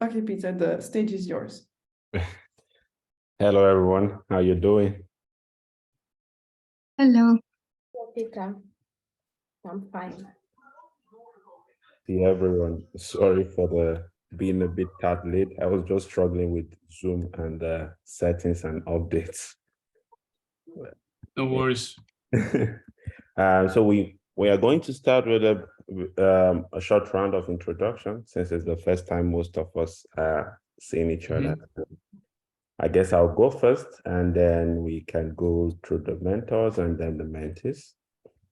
Okay, Peter, the stage is yours. Hello, everyone. How you doing? Hello. Peter, I'm fine. See everyone. Sorry for the being a bit tad late. I was just struggling with Zoom and settings and updates. No worries. So we are going to start with a short round of introduction since it's the first time most of us are seeing each other. I guess I'll go first, and then we can go through the mentors and then the mentees.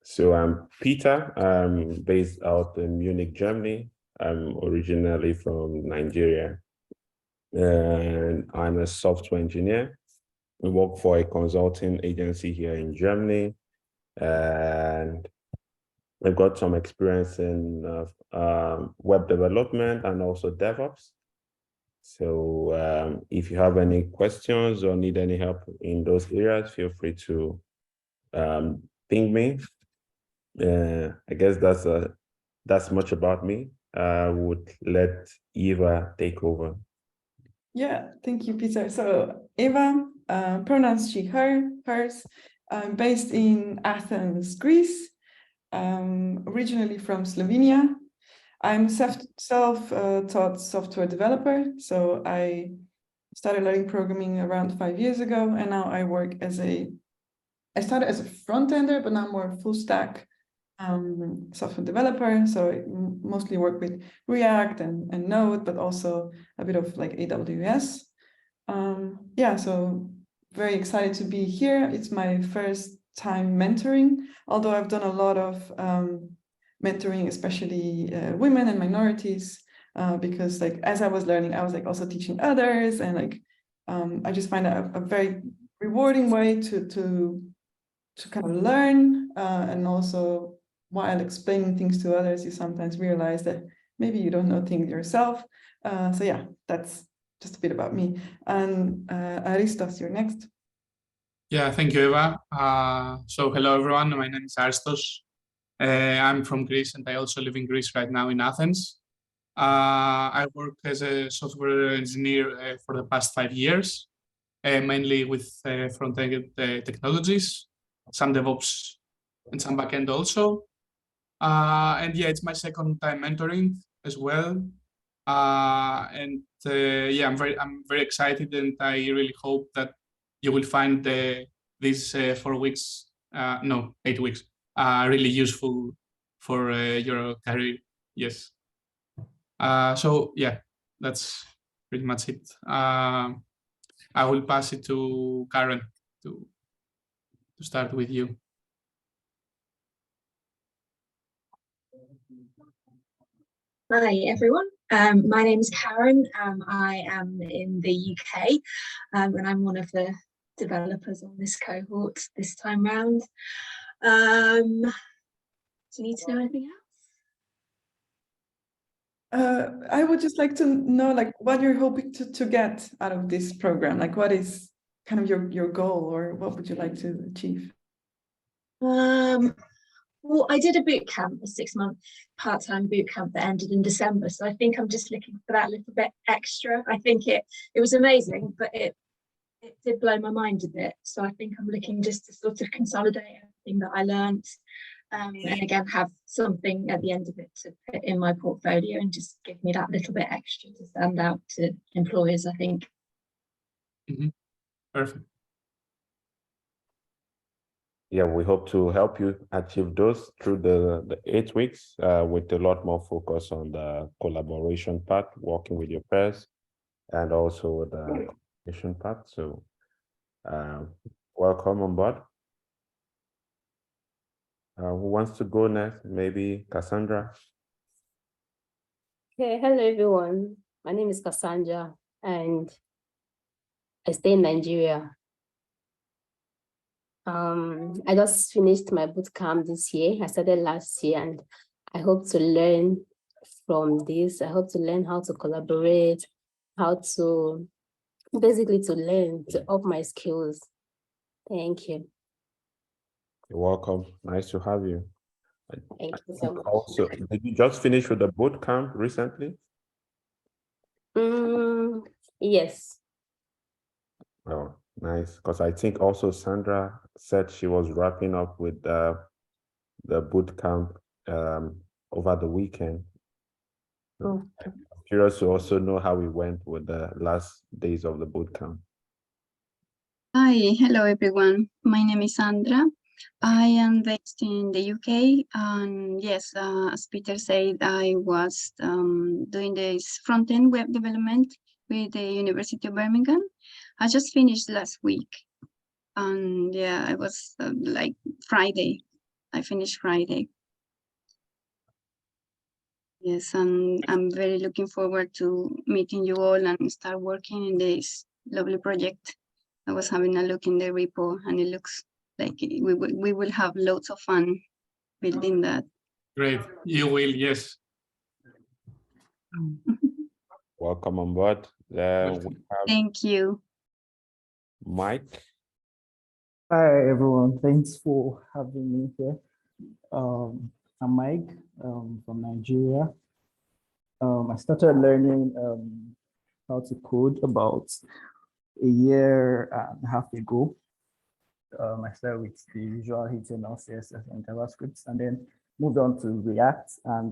So I'm Peter. I'm based out in Munich, Germany. I'm originally from Nigeria, and I'm a software engineer. I work for a consulting agency here in Germany, and I've got some experience in web development and also DevOps. So if you have any questions or need any help in those areas, feel free to ping me. I guess that's much about me. I would let Eva take over. Yeah, thank you, Peter. So Eva, pronouns she, her, hers. I'm based in Athens, Greece. Originally from Slovenia. I'm self-taught software developer. So I started learning programming around 5 years ago, and now I work I started as a front-ender, but now more full stack software developer. So I mostly work with React and Node, but also a bit of like AWS. Yeah, so very excited to be here. It's my first time mentoring, although I've done a lot of mentoring, especially women and minorities, because like as I was learning, I was like also teaching others, and like I just find that a very rewarding way to kind of learn, and also while explaining things to others, you sometimes realize that maybe you don't know things yourself. So yeah, that's just a bit about me. And Aristos, you're next. Yeah, thank you, Eva. So hello, everyone. My name is Aristos. I'm from Greece, and I also live in Greece right now in Athens. I work as a software engineer for the past 5 years, mainly with front-end technologies, some DevOps, and some backend also. And yeah, it's my second time mentoring as well. Yeah, I'm very excited, and I really hope that you will find these 4 weeks, no, 8 weeks, really useful for your career. Yes. So yeah, that's pretty much it. I will pass it to Karen to start with you. Hi, everyone. My name is Karen. I am in the UK, and I'm one of the developers on this cohort this time round. Do you need to know anything else? I would just like to know like what you're hoping to get out of this program. Like what is kind of your goal, or what would you like to achieve? Well, I did a boot camp, a 6-month part-time boot camp that ended in December. So I think I'm just looking for that little bit extra. I think it was amazing, but it did blow my mind a bit. So I think I'm looking just to sort of consolidate everything that I learned, and again have something at the end of it to put in my portfolio and just give me that little bit extra to stand out to employers, I think. Perfect. Yeah, we hope to help you achieve those through the 8 weeks with a lot more focus on the collaboration part, working with your peers, and also the communication part. So welcome on board. Who wants to go next? Maybe Cassandra? Okay, hello everyone. My name is Cassandra, and I stay in Nigeria. I just finished my boot camp this year. I started last year, and I hope to learn from this. I hope to learn how to collaborate, how to basically to learn, to up my skills. Thank you. You're welcome. Nice to have you. Thank you so much. Also, did you just finish with the boot camp recently? Yes. Oh, nice. Because I think also Sandra said she was wrapping up with the boot camp over the weekend. So Okay. I'm curious to also know how it went with the last days of the boot camp. Hi, hello everyone. My name is Sandra. I am based in the UK, and yes, as Peter said, I was doing this front-end web development with the University of Birmingham. I just finished last week, and yeah, I was like Friday. I finished Friday. Yes, and I'm very looking forward to meeting you all and start working in this lovely project. I was having a look in the repo, and it looks like we will have loads of fun building that. Great. You will, yes. Welcome on board. We have Thank you. Mike. Hi everyone, thanks for having me here. I'm Mike from Nigeria. I started learning how to code about a year and a half ago. I started with the Visual HTML, CSS, and JavaScript, and then moved on to React. And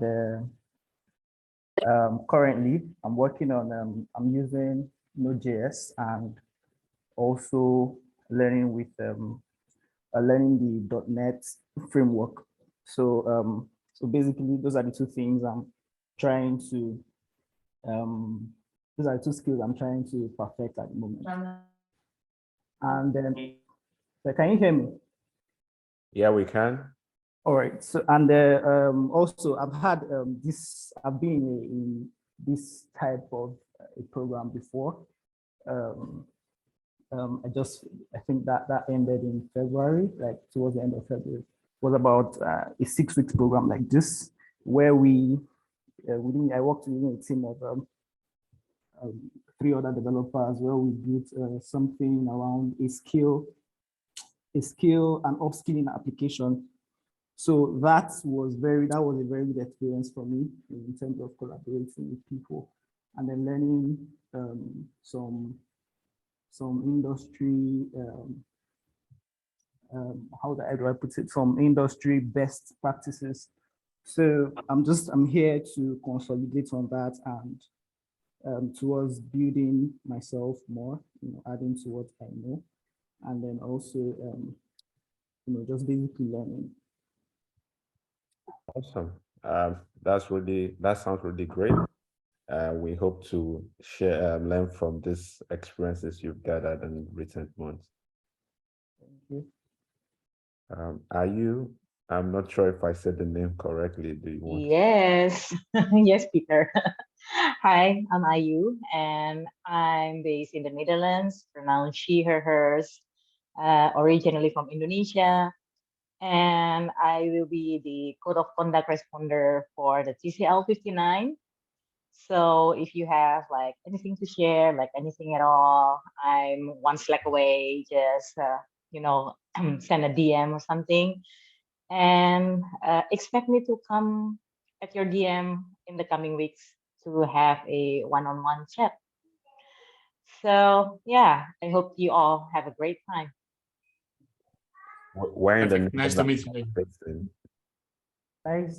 currently, I'm working on I'm using Node.js and also learning with learning the .NET framework. So so basically, those are the two things I'm trying to those are the two skills I'm trying to perfect at the moment. And then, so can you hear me? Yeah, we can. All right. So and also I've had I've been in this type of a program before. I think that ended in February, like towards the end of February. It was about a 6-week program like this, where I worked within a team of 3 other developers, where we built something around a skill and upskilling application. So that was a very good experience for me in terms of collaborating with people and then learning some industry, how do I put it, some industry best practices. So I'm here to consolidate on that and towards building myself more, adding to what I know, and then also, just basically learning. Awesome. That sounds really great. We hope to share, learn from these experiences you've gathered in recent months. Thank you. I'm not sure if I said the name correctly. Do you want? Yes, yes, Peter. Hi, I'm Ayu, and I'm based in the Netherlands, pronounced she, her, hers, originally from Indonesia. And I will be the Code of Conduct responder for the TCL 59. So if you have like anything to share, like anything at all, I'm one Slack away, just, send a DM or something. And expect me to come at your DM in the coming weeks to have a one-on-one chat. So yeah, I hope you all have a great time. Where in the Nice to meet you. you.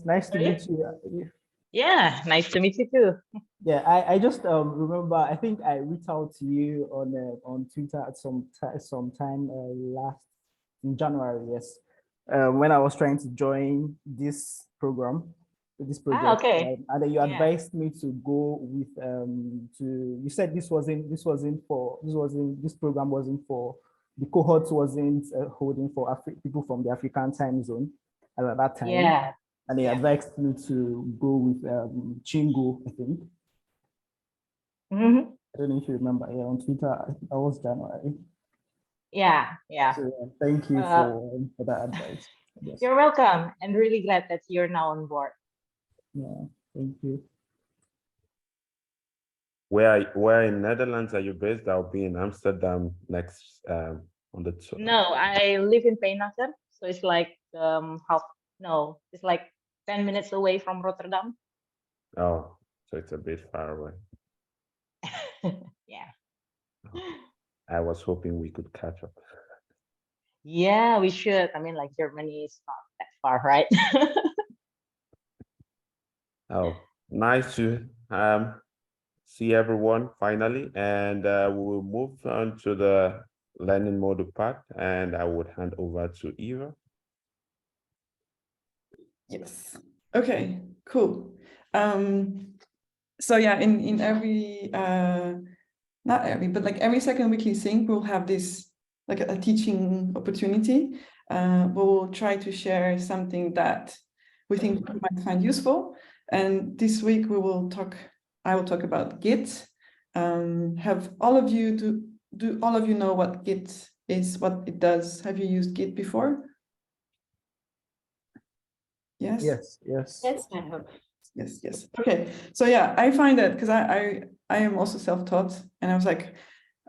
Nice to meet you. Yeah, nice to meet you too. Yeah, I just remember, I think I reached out to you on Twitter at some time last in January, yes, when I was trying to join this program, this project, okay. and then you advised me to go with you said this program wasn't for the cohort, wasn't holding for people from the African time zone at that time. Yeah. And they advised me to go with Chingo, I think. Mm-hmm. I don't know if you remember, on Twitter, that was January. Yeah. So thank you for that advice. You're welcome, and really glad that you're now on board. Yeah, thank you. Where in Netherlands are you based? I'll be in Amsterdam next on the 12th. No, I live in Pijnacker, so it's like it's like 10 minutes away from Rotterdam. Oh, so it's a bit far away. Yeah. I was hoping we could catch up. Yeah, we should. I mean, like Germany is not that far, right? Oh, nice to see everyone finally, and we'll move on to the learning module part, and I would hand over to Eva. Yes. Okay, cool. So yeah, in every not every, but like every second weekly sync, we'll have this like a teaching opportunity. We'll try to share something that we think you might find useful. And this week I will talk about Git. Have all of you do all of you know what Git is, what it does? Have you used Git before? Yes. Yes. Yes, I have. Yes. Okay. So yeah, I find that because I am also self-taught, and I was like,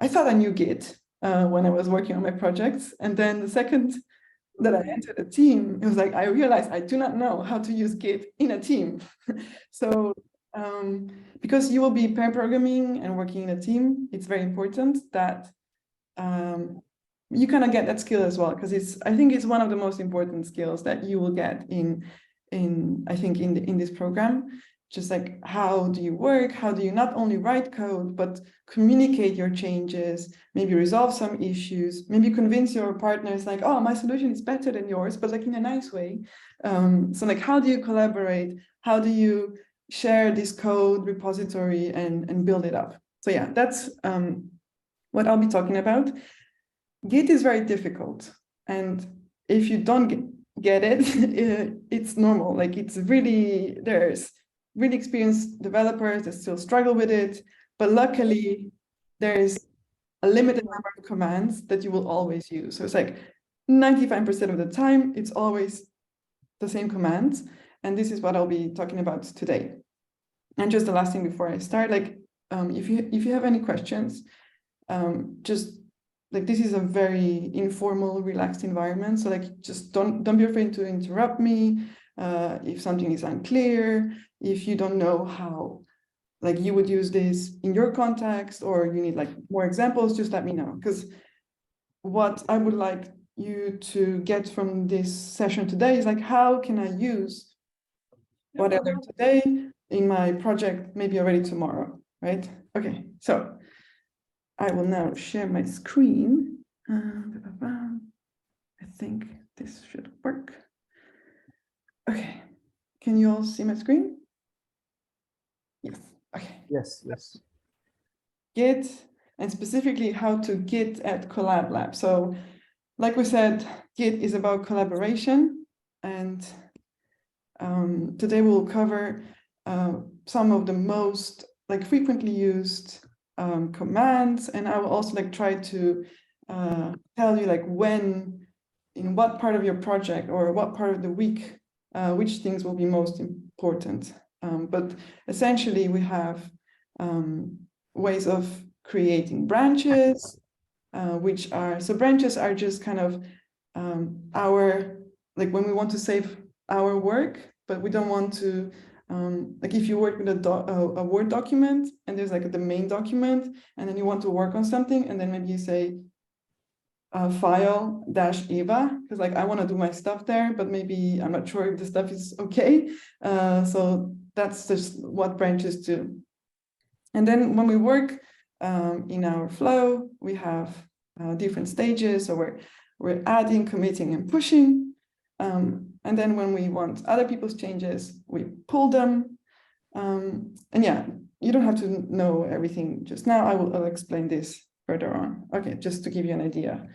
I thought I knew Git when I was working on my projects, and then the second that I entered a team, it was like I realized I do not know how to use Git in a team. So because you will be pair programming and working in a team, it's very important that you kind of get that skill as well, because I think it's one of the most important skills that you will get in this program. Just like, how do you work? How do you not only write code, but communicate your changes, maybe resolve some issues, maybe convince your partners like, oh, my solution is better than yours, but like in a nice way. So like, how do you collaborate? How do you share this code repository and build it up? So yeah, that's what I'll be talking about. Git is very difficult. And if you don't get it, it's normal. Like there's really experienced developers that still struggle with it. But luckily, there's a limited number of commands that you will always use. So it's like 95% of the time, it's always the same commands. And this is what I'll be talking about today. And just the last thing before I start, like if you have any questions, just like, this is a very informal, relaxed environment. So like, just don't be afraid to interrupt me if something is unclear, if you don't know how like you would use this in your context, or you need like more examples, just let me know. Because what I would like you to get from this session today is like, how can I use what I learned today in my project, maybe already tomorrow, right? Okay, so I will now share my screen. I think this should work. Okay, can you all see my screen? Yes, okay. Yes. Git, and specifically how to Git at Collab Lab. So like we said, Git is about collaboration, and today we'll cover some of the most like frequently used commands, and I will also like try to tell you like when, in what part of your project or what part of the week, which things will be most important. But essentially we have ways of creating branches, so branches are just kind of like when we want to save our work, but we don't want to, like if you work with a Word document and there's like the main document, and then you want to work on something, and then maybe you say file -Eva, because like I want to do my stuff there, but maybe I'm not sure if the stuff is okay. So that's just what branches do. And then when we work in our flow, we have different stages. So we're adding, committing, and pushing. And then when we want other people's changes, we pull them. And yeah, you don't have to know everything just now. I'll explain this further on. Okay, just to give you an idea.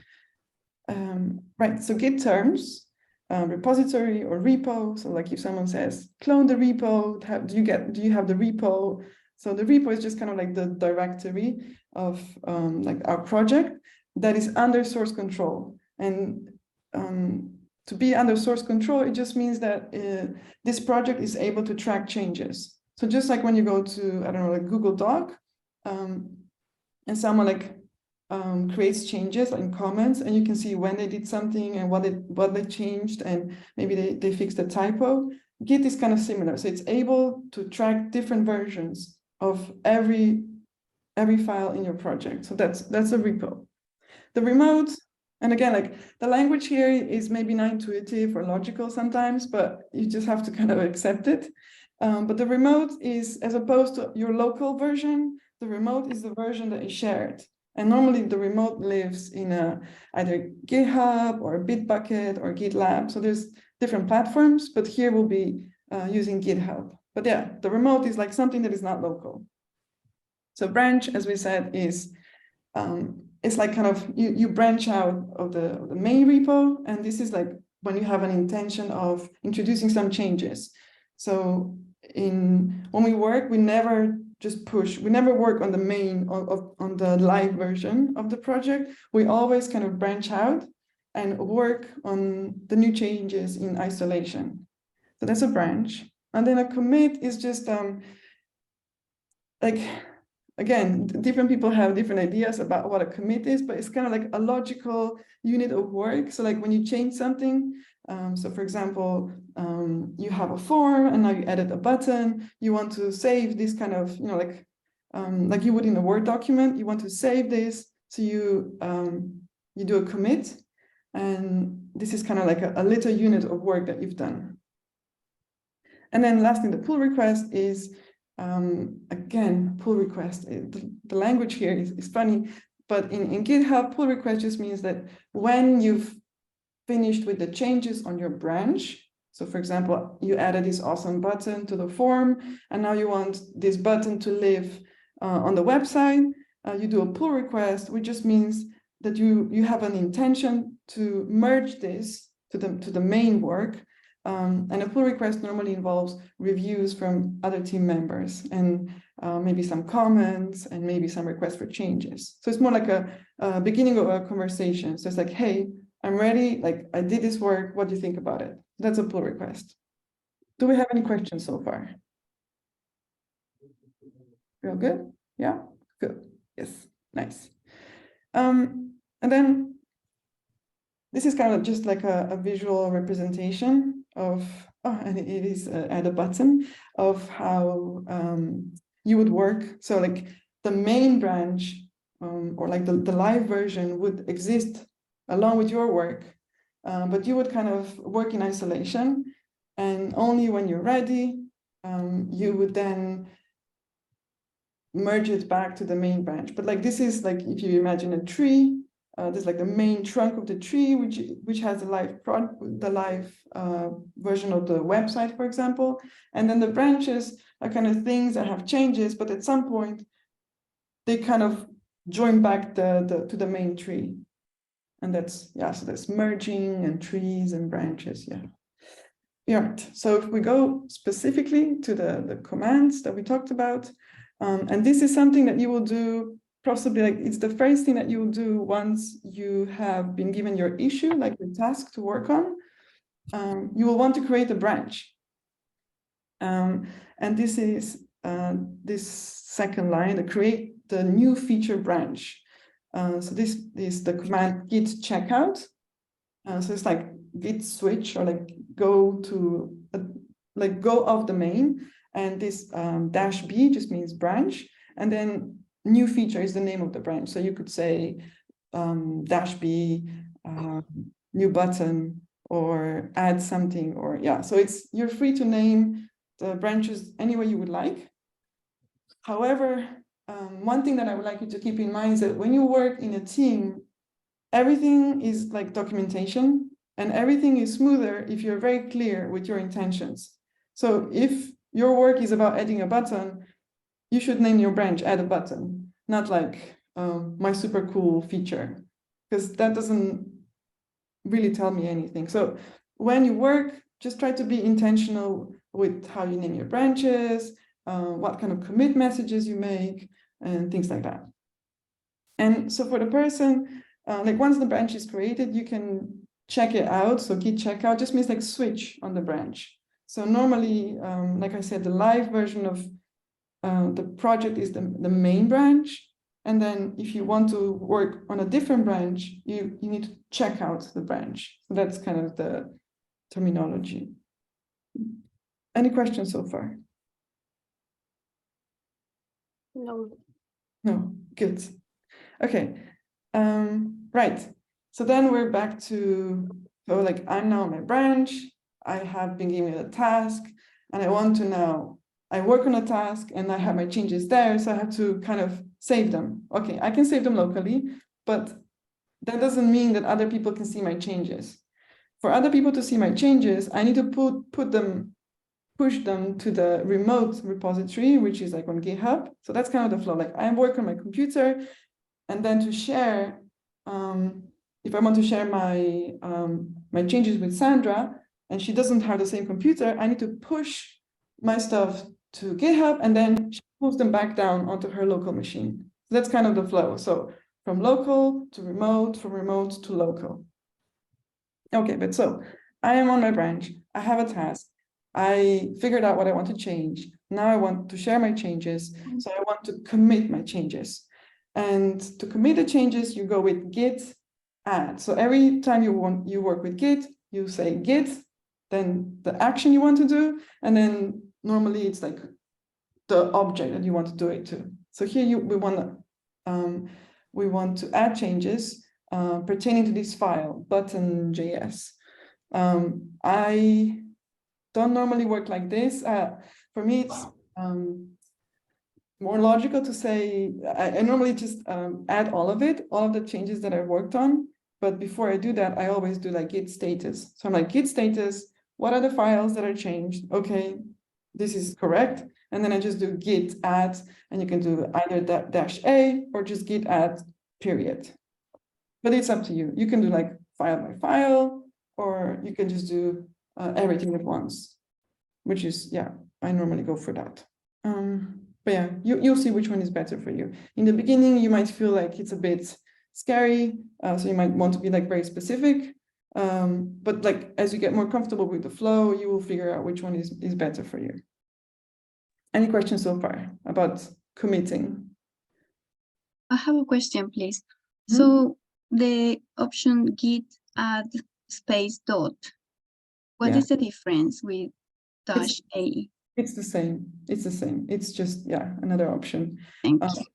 Right, so Git terms, repository or repo. So like if someone says, clone the repo, do you have the repo? So the repo is just kind of like the directory of like our project that is under source control. And to be under source control, it just means that this project is able to track changes. So just like when you go to, I don't know, like Google Doc, and someone like creates changes in comments, and you can see when they did something and what they changed, and maybe they fixed a typo. Git is kind of similar. So it's able to track different versions of every every file in your project. So that's a repo. The remote, and again, like the language here is maybe not intuitive or logical sometimes, but you just have to kind of accept it. But the remote is, as opposed to your local version, the remote is the version that is shared. And normally the remote lives in either GitHub or Bitbucket or GitLab. So there's different platforms, but here we'll be using GitHub. But yeah, the remote is like something that is not local. So branch, as we said, is it's like kind of you branch out of the main repo, and this is like when you have an intention of introducing some changes. So when we work, we never just push, we never work on the main on the live version of the project. We always kind of branch out and work on the new changes in isolation. So that's a branch. And then a commit is just like, again, different people have different ideas about what a commit is, but it's kind of like a logical unit of work. So like when you change something, so for example, you have a form and now you added a button, you want to save this kind of, you know, like you would in a Word document, you want to save this. So you do a commit, and this is kind of like a little unit of work that you've done. And then lastly, the pull request is, again, pull request. The language here is funny, but in GitHub, pull request just means that when you've finished with the changes on your branch, so for example, you added this awesome button to the form, and now you want this button to live on the website, you do a pull request, which just means that you have an intention to merge this to the main work. And a pull request normally involves reviews from other team members and maybe some comments and maybe some requests for changes. So it's more like a beginning of a conversation. So it's like, hey, I'm ready, like I did this work, what do you think about it? That's a pull request. Do we have any questions so far? Real good? Yeah, good. Yes, nice. And then this is kind of just like a visual representation of, and it is add a button of how you would work. So like the main branch or like the live version would exist along with your work, but you would kind of work in isolation, and only when you're ready, you would then merge it back to the main branch. But like this is like, if you imagine a tree, there's like the main trunk of the tree, which has the live version of the website, for example. And then the branches are kind of things that have changes, but at some point they kind of join back to the main tree. And that's, yeah, so there's merging and trees and branches, yeah. Yeah, so if we go specifically to the commands that we talked about, and this is something that you will do possibly, like it's the first thing that you will do once you have been given your issue, like the task to work on. You will want to create a branch. And this is this second line, the create the new feature branch. So this is the command git checkout. So it's like git switch, or like go to like go off the main, and this -b just means branch, and then new feature is the name of the branch. So you could say -b new button, or add something, or yeah. So you're free to name the branches any way you would like. However, one thing that I would like you to keep in mind is that when you work in a team, everything is like documentation, and everything is smoother if you're very clear with your intentions. So if your work is about adding a button, you should name your branch add a button, not like my super cool feature, because that doesn't really tell me anything. So when you work, just try to be intentional with how you name your branches, what kind of commit messages you make, and things like that. And so for the person, like once the branch is created, you can check it out. So git checkout just means like switch on the branch. So normally, like I said, the live version of the project is the main branch. And then if you want to work on a different branch, you need to check out the branch. So that's kind of the terminology. Any questions so far? No. No, good. Okay, right. So then we're back to, so like I'm now in my branch, I have been given a task, and I want to now, I work on a task and I have my changes there, so I have to kind of save them. Okay, I can save them locally, but that doesn't mean that other people can see my changes. For other people to see my changes, I need to push them to the remote repository, which is like on GitHub. So that's kind of the flow. Like I work on my computer, and then to share, if I want to share my my changes with Sandra, and she doesn't have the same computer, I need to push my stuff to GitHub, and then she pulls them back down onto her local machine. So that's kind of the flow. So from local to remote, from remote to local. Okay, but so I am on my branch, I have a task, I figured out what I want to change. Now I want to share my changes, so I want to commit my changes. And to commit the changes, you go with git add. So every time you work with git, you say git, then the action you want to do, and then normally it's like the object that you want to do it to. So here we want to add changes pertaining to this file, button.js. I don't normally work like this. For me, it's more logical to say, I normally just add all of the changes that I worked on. But before I do that, I always do like git status. So I'm like, git status, what are the files that are changed? Okay, this is correct. And then I just do git add, and you can do either -a or just git add period. But it's up to you. You can do like file by file, or you can just do everything at once, which is, yeah, I normally go for that. But yeah, you'll see which one is better for you. In the beginning, you might feel like it's a bit scary, so you might want to be like very specific. But like as you get more comfortable with the flow, you will figure out which one is better for you. Any questions so far about committing? I have a question, please. So the option git add space dot, what is the difference with -a? It's the same. It's the same. It's just, yeah, another option. Thank you.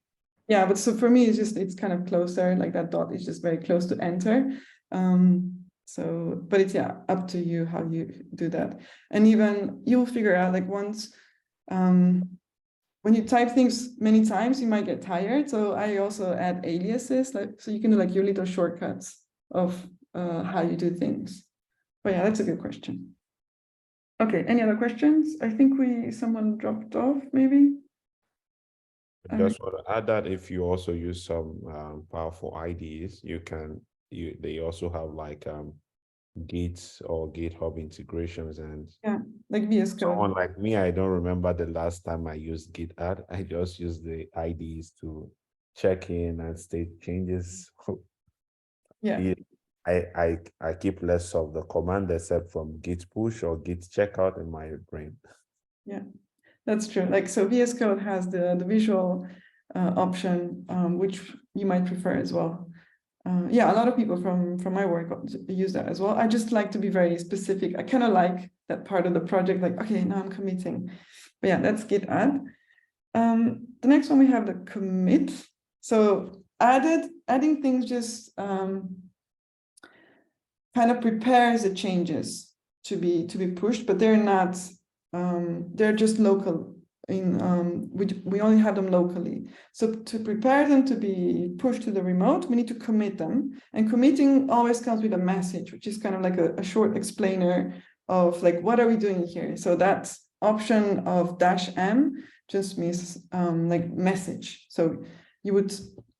Yeah, but so for me, it's kind of closer, like that dot is just very close to enter. So, but it's, yeah, up to you how you do that. And even you'll figure out like once, when you type things many times, you might get tired. So I also add aliases, like, so you can do like your little shortcuts of how you do things. But yeah, that's a good question. Okay, any other questions? I think someone dropped off, maybe. I just want to add that if you also use some powerful IDs, they also have like Git or GitHub integrations, and yeah, like VS Code. Someone like me, I don't remember the last time I used git add. I just use the IDs to check in and state changes. Yeah. I keep less of the command except from git push or git checkout in my brain. Yeah, that's true. Like, so VS Code has the visual option, which you might prefer as well. Yeah, a lot of people from my work use that as well. I just like to be very specific. I kind of like that part of the project, like, okay, now I'm committing. But yeah, that's git add. The next one we have the commit. So adding things just kind of prepares the changes to be pushed, but they're not, they're just local. We only have them locally. So to prepare them to be pushed to the remote, we need to commit them. And committing always comes with a message, which is kind of like a short explainer of like, what are we doing here? So that option of -m just means like message. So you would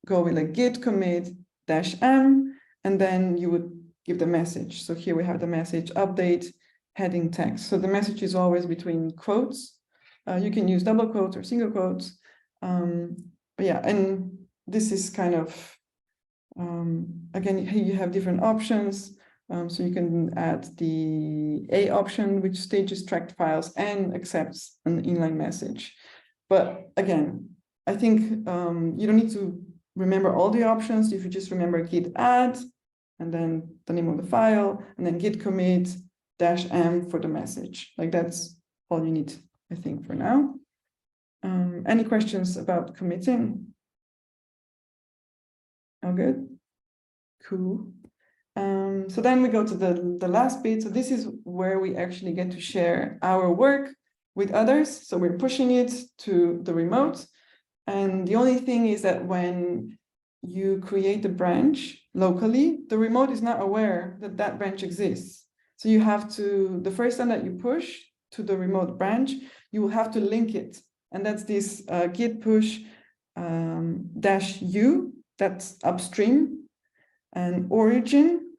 go with like git commit -m, and then you would give the message. So here we have the message update heading text. So the message is always between quotes. You can use double quotes or single quotes. But yeah, and this is kind of, again, you have different options. So you can add the A option, which stages tracked files and accepts an inline message. But again, I think you don't need to remember all the options. If you just remember git add, and then the name of the file, and then git commit -m for the message. Like that's all you need, I think, for now. Any questions about committing? All good? Cool. So then we go to the last bit. So this is where we actually get to share our work with others. So we're pushing it to the remote. And the only thing is that when you create a branch locally, the remote is not aware that that branch exists. So you have to, the first time that you push to the remote branch, you will have to link it. And that's this git push -u, that's upstream, and origin,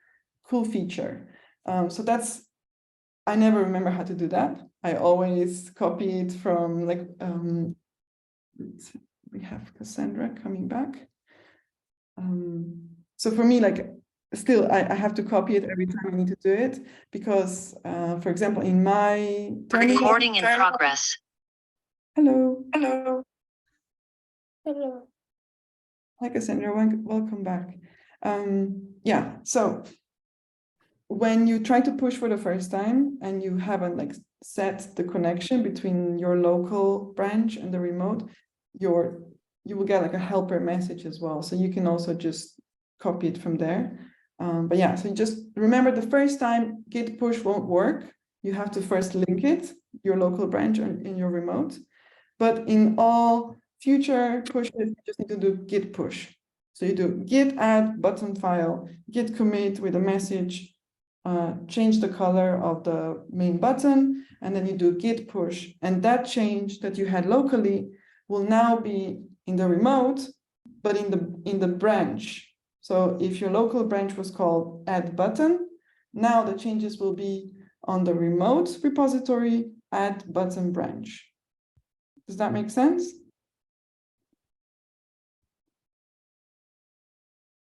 cool feature. So that's, I never remember how to do that. I always copy it from like, we have Cassandra coming back. So for me, like, still, I have to copy it every time I need to do it because, for example, in my recording in progress. Hello. Hello. Hi, Cassandra. Welcome back. Yeah. So when you try to push for the first time and you haven't like set the connection between your local branch and the remote, you will get like a helper message as well. So you can also just copy it from there. But yeah, so you just remember the first time git push won't work. You have to first link it, your local branch in your remote. But in all future pushes, you just need to do git push. So you do git add button file, git commit with a message, change the color of the main button, and then you do git push. And that change that you had locally will now be in the remote, but in the branch. So if your local branch was called add button, now the changes will be on the remote repository add button branch. Does that make sense?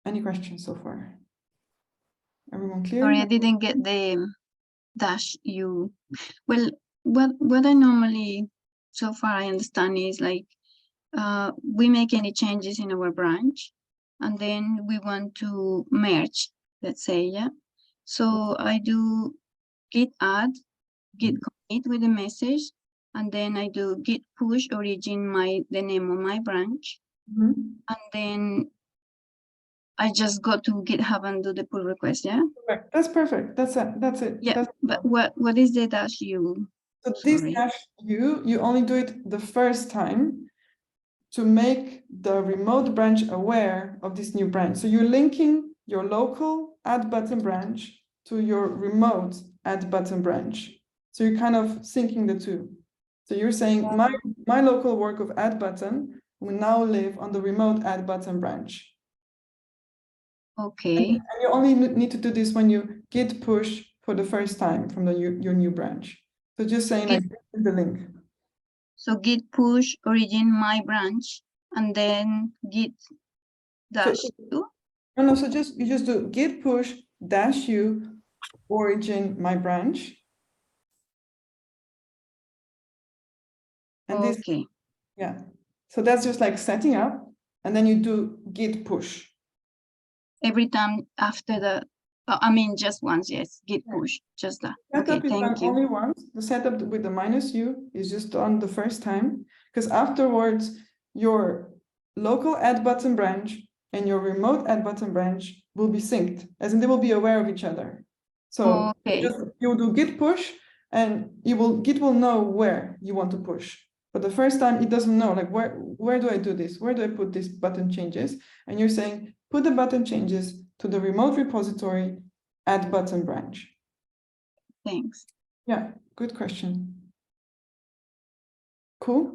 Any questions so far? Everyone clear? Sorry, I didn't get the -u. Well, what I normally, so far I understand is like, we make any changes in our branch and then we want to merge, let's say, yeah. So I do git add, git commit with a message, and then I do git push origin the name of my branch. And then I just go to GitHub and do the pull request, yeah? Perfect. That's perfect. That's it. Yeah, but what is the -u? So this Sorry. -u, you only do it the first time to make the remote branch aware of this new branch. So you're linking your local add button branch to your remote add button branch. So you're kind of syncing the two. So you're saying my local work of add button will now live on the remote add button branch. Okay. And you only need to do this when you git push for the first time from your new branch. So just saying like the link. So git push origin my branch and then git -u. No, so you just do git push -u origin my branch. And this, Okay. yeah. So that's just like setting up, and then you do git push. Every time after the, I mean, just once, yes, git push, just that. Okay, Setup is done thank you. only once. The setup with the -u is just done the first time, because afterwards your local add button branch and your remote add button branch will be synced, as in they will be aware of each other. So Okay. you will do git push, and Git will know where you want to push. But the first time it doesn't know, like where do I do this? Where do I put this button changes? And you're saying put the button changes to the remote repository add button branch. Thanks. Yeah, good question. Cool.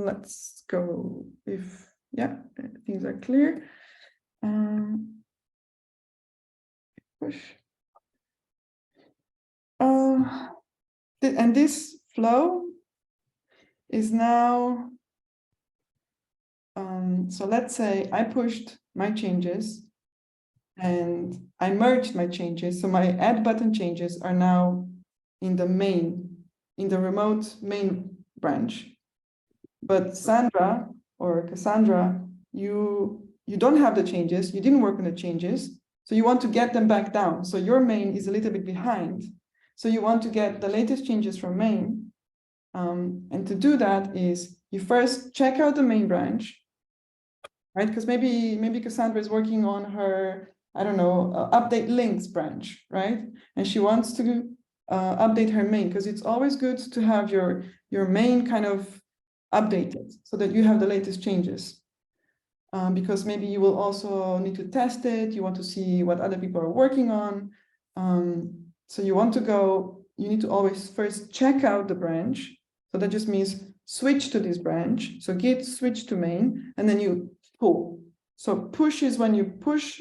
Let's go if, yeah, things are clear. Push. And this flow is now, so let's say I pushed my changes and I merged my changes. So my add button changes are now in the remote main branch. But Sandra or Cassandra, you don't have the changes, you didn't work on the changes, so you want to get them back down. So your main is a little bit behind. So you want to get the latest changes from main. And to do that is you first check out the main branch, right? Because maybe Cassandra is working on her, I don't know, update links branch, right? And she wants to update her main, because it's always good to have your main kind of updated so that you have the latest changes. Because maybe you will also need to test it. You want to see what other people are working on. So you need to always first check out the branch. So that just means switch to this branch. So git switch to main, and then you pull. So push is when you push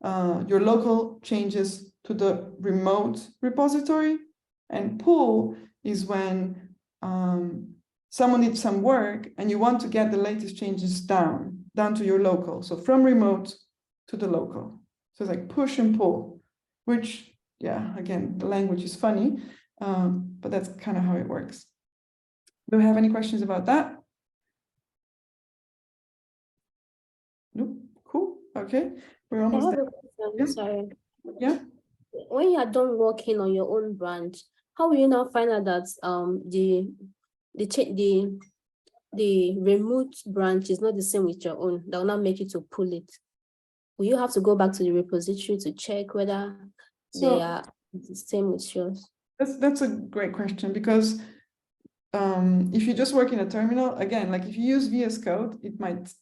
your local changes to the remote repository, and pull is when someone needs some work and you want to get the latest changes down to your local. So from remote to the local. So it's like push and pull, which, yeah, again, the language is funny, but that's kind of how it works. Do we have any questions about that? Nope. Cool. Okay. We're I almost have there. a question, Yeah. sorry. Yeah. When you are done working on your own branch, how will you now find out that the remote branch is not the same with your own? That will not make you to pull it. Will you have to go back to the repository to check whether they are the same with yours? That's a great question, because if you just work in a terminal, again, like if you use VS Code, it might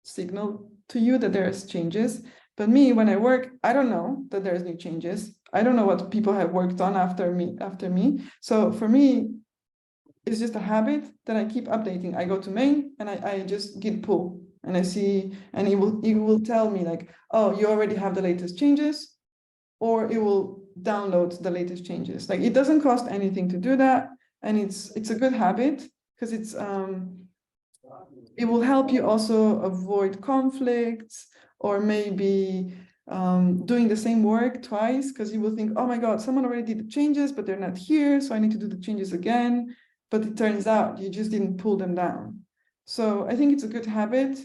signal to you that there's changes. But me, when I work, I don't know that there's new changes. I don't know what people have worked on after me. So for me, it's just a habit that I keep updating. I go to main and I just git pull, and I see, and it will tell me like, oh, you already have the latest changes, or it will download the latest changes. Like, it doesn't cost anything to do that, and it's a good habit, because it will help you also avoid conflicts, or maybe doing the same work twice, because you will think, oh my God, someone already did the changes, but they're not here, so I need to do the changes again. But it turns out you just didn't pull them down. So I think it's a good habit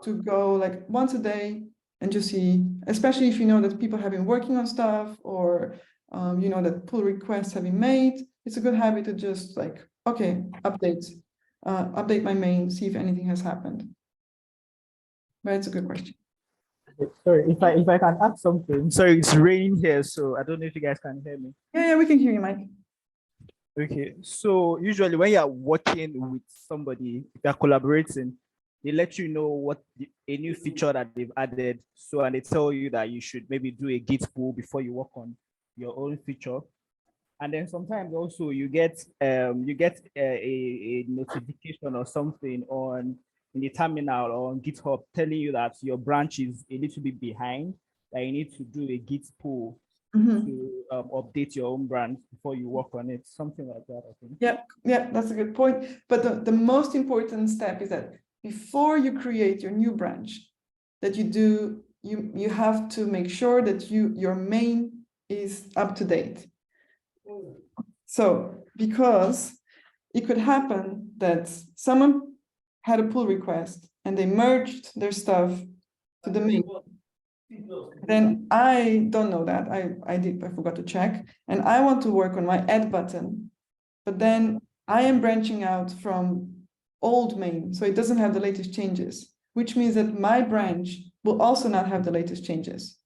to go like once a day and just see, especially if you know that people have been working on stuff, or you know that pull requests have been made. It's a good habit to just like, okay, update my main, see if anything has happened. But it's a good question. Sorry, if I can add something. Sorry, it's raining here, so I don't know if you guys can hear me. Yeah, we can hear you, Mike. Okay, so usually when you're working with somebody, you're collaborating, they let you know what a new feature that they've added. So, and they tell you that you should maybe do a git pull before you work on your own feature. And then sometimes also you get a notification or something in the terminal or on GitHub telling you that your branch is a little bit behind, that you need to do a git pull to update your own branch before you work on it, something like that, I think. Yeah, that's a good point. But the most important step is that before you create your new branch, that you have to make sure that your main is up to date. So, because it could happen that someone had a pull request and they merged their stuff to the main. Then I don't know that. I forgot to check. And I want to work on my add button. But then I am branching out from old main. So it doesn't have the latest changes, which means that my branch will also not have the latest changes.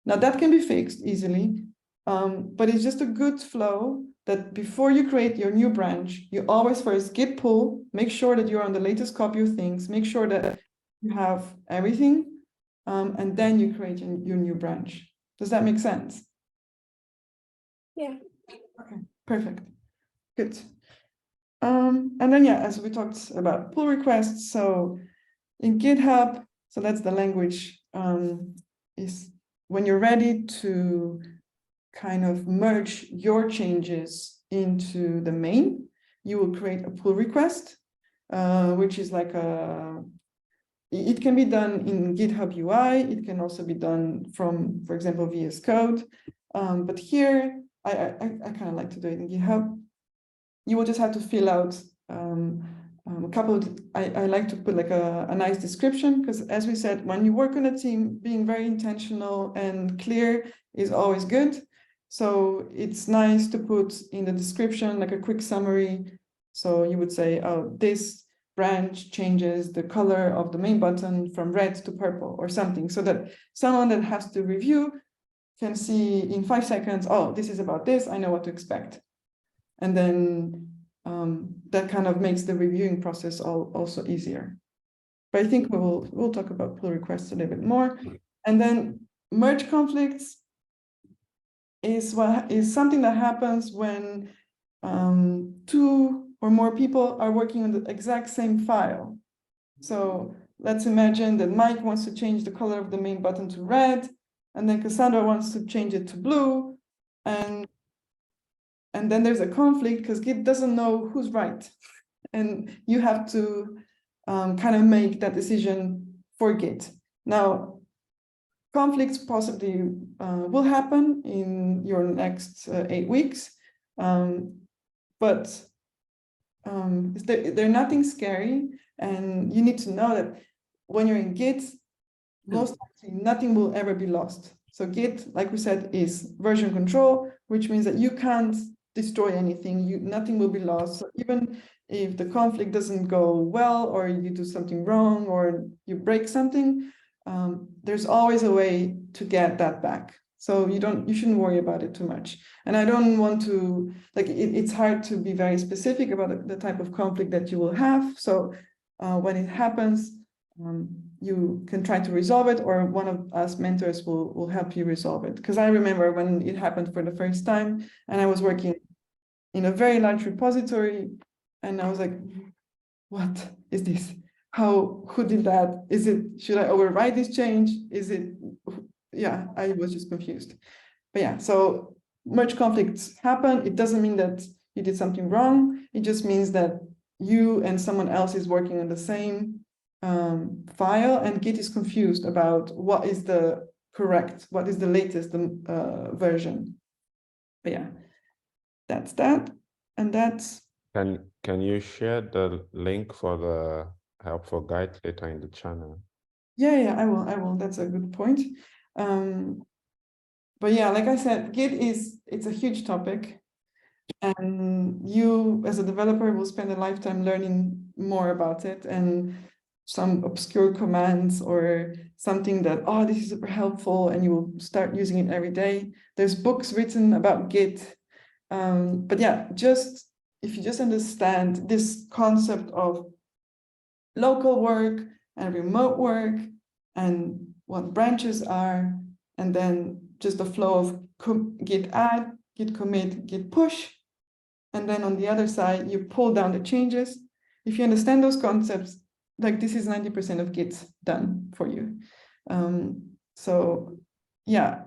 Now that can be fixed easily, but it's just a good flow that before you create your new branch, you always first git pull, make sure that you're on the latest copy of things, make sure that you have everything, and then you create your new branch. Does that make sense? Yeah. Okay, perfect. Good. And then, yeah, as we talked about pull requests, so in GitHub, so that's the language, is when you're ready to kind of merge your changes into the main, you will create a pull request, which is like it can be done in GitHub UI. It can also be done from, for example, VS Code. But here, I kind of like to do it in GitHub. You will just have to fill out a couple of, I like to put like a nice description, because as we said, when you work on a team, being very intentional and clear is always good. So it's nice to put in the description like a quick summary. So you would say, oh, this branch changes the color of the main button from red to purple or something, so that someone that has to review can see in 5 seconds, oh, this is about this, I know what to expect. And then that kind of makes the reviewing process also easier. But I think we'll talk about pull requests a little bit more. And then merge conflicts is something that happens when 2 or more people are working on the exact same file. So let's imagine that Mike wants to change the color of the main button to red, and then Cassandra wants to change it to blue, and then there's a conflict because Git doesn't know who's right, and you have to kind of make that decision for Git. Now, conflicts possibly will happen in your next 8 weeks, but they're nothing scary, and you need to know that when you're in Git, most likely nothing will ever be lost. So Git, like we said, is version control, which means that you can't destroy anything, nothing will be lost. So even if the conflict doesn't go well, or you do something wrong, or you break something, there's always a way to get that back. So you shouldn't worry about it too much. And I don't want to, like, it's hard to be very specific about the type of conflict that you will have. So when it happens, you can try to resolve it, or one of us mentors will help you resolve it. Because I remember when it happened for the first time, and I was working in a very large repository, and I was like, what is this? Who did that? Should I override this change? Yeah, I was just confused. But yeah, so merge conflicts happen. It doesn't mean that you did something wrong. It just means that you and someone else is working on the same file, and Git is confused about what is the latest version. But yeah, that's that. And that's... Can you share the link for the helpful guide later in the channel? Yeah, I will. That's a good point. But yeah, like I said, Git it's a huge topic, and you as a developer will spend a lifetime learning more about it, and some obscure commands or something that, oh, this is super helpful, and you will start using it every day. There's books written about Git. But yeah, if you just understand this concept of local work and remote work and what branches are, and then just the flow of Git add, Git commit, Git push, and then on the other side, you pull down the changes. If you understand those concepts, like, this is 90% of Git done for you. So yeah,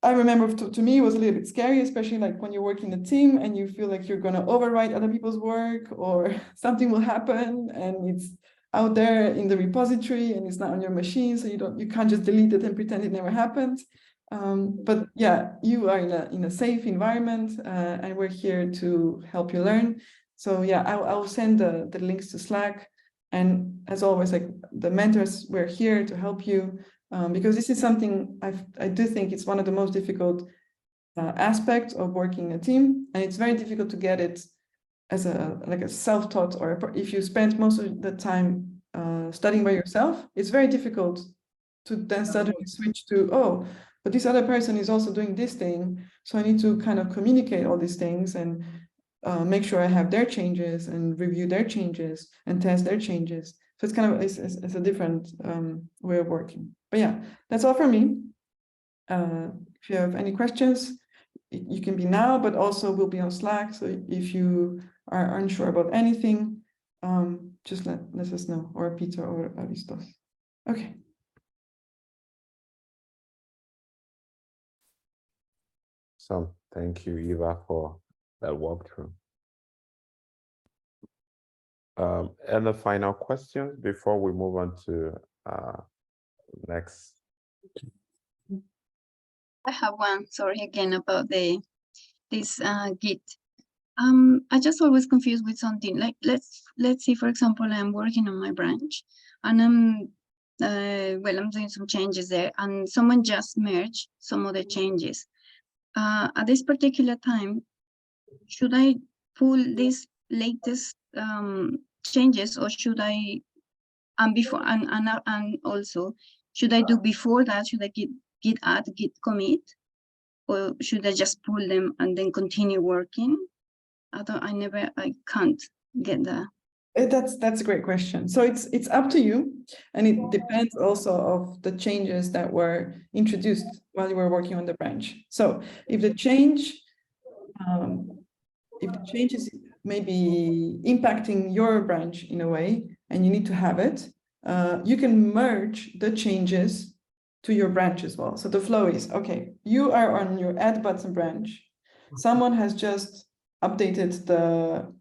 I remember to me, it was a little bit scary, especially like when you work in a team and you feel like you're going to overwrite other people's work, or something will happen and it's out there in the repository and it's not on your machine, so you can't just delete it and pretend it never happened. But yeah, you are in a safe environment, and we're here to help you learn. So yeah, I will send the links to Slack, and as always, like, the mentors, we're here to help you. Because this is something I do think it's one of the most difficult aspects of working in a team, and it's very difficult to get it as a self-taught, or if you spend most of the time studying by yourself, it's very difficult to then suddenly switch to, oh, but this other person is also doing this thing, so I need to kind of communicate all these things and make sure I have their changes and review their changes and test their changes. So it's kind of it's a different way of working. But yeah, that's all from me. If you have any questions, you can be now, but also we'll be on Slack. So if you are unsure about anything, just let us know, or Peter or Aristos. Okay. So thank you, Eva, for that walkthrough. Any final questions before we move on to next? I have one, sorry, again, about this Git. I just always confused with something. Like, let's see, for example, I'm working on my branch, and I'm doing some changes there, and someone just merged some other changes. At this particular time, should I pull this latest changes, or should I, and before, and also, should I do before that? Should I git add, git commit, or should I just pull them and then continue working? I can't get that. That's a great question. So it's up to you, and it depends also of the changes that were introduced while you were working on the branch. So if the change is maybe impacting your branch in a way, and you need to have it, you can merge the changes to your branch as well. So the flow is, okay, you are on your add button branch. Someone has just updated the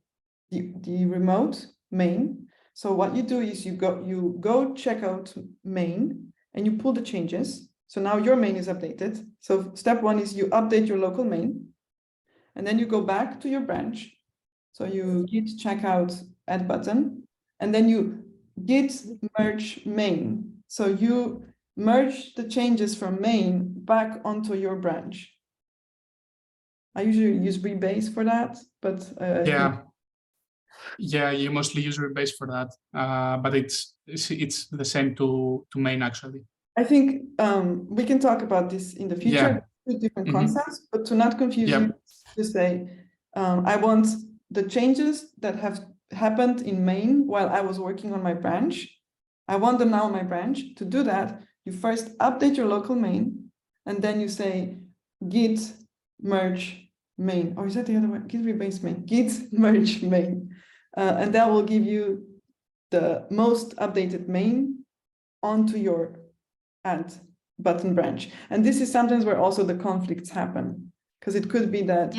remote main. So what you do is you go check out main and you pull the changes. So now your main is updated. So step one is you update your local main, and then you go back to your branch. So you git checkout add button, and then you git merge main. So you merge the changes from main back onto your branch. I usually use rebase for that, but yeah, you mostly use Rebase for that, but it's the same to main actually. I think we can talk about this in the future. Two different concepts, but to not confuse you, to say I want the changes that have happened in main while I was working on my branch. I want them now on my branch. To do that, you first update your local main, and then you say git merge main, or is that the other one? Git rebase main, git merge main, and that will give you the most updated main onto your add button branch. And this is sometimes where also the conflicts happen, because it could be that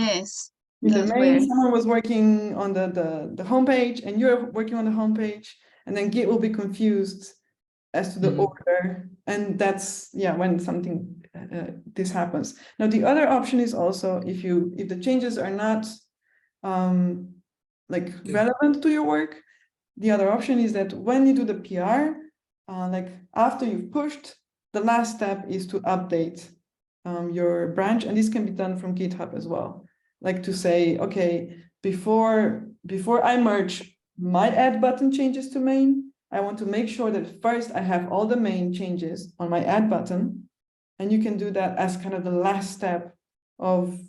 in the main, someone was working on the homepage and you're working on the homepage, and then Git will be confused as to the order. And that's, when something this happens. Now, the other option is also if the changes are not relevant to your work, the other option is that when you do the PR, after you've pushed, the last step is to update your branch, and this can be done from GitHub as well. Like to say, okay, before I merge my add button changes to main, I want to make sure that first I have all the main changes on my add button, and you can do that as kind of the last step of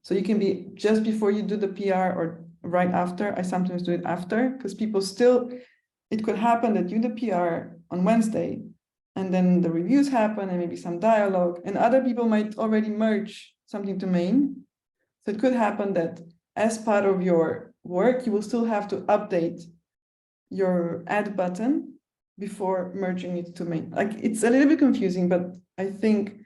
so you can be just before you do the PR or right after. I sometimes do it after, because people still, it could happen that you do the PR on Wednesday, and then the reviews happen and maybe some dialogue, and other people might already merge something to main. So it could happen that as part of your work, you will still have to update your add button before merging it to main. It's a little bit confusing, but I think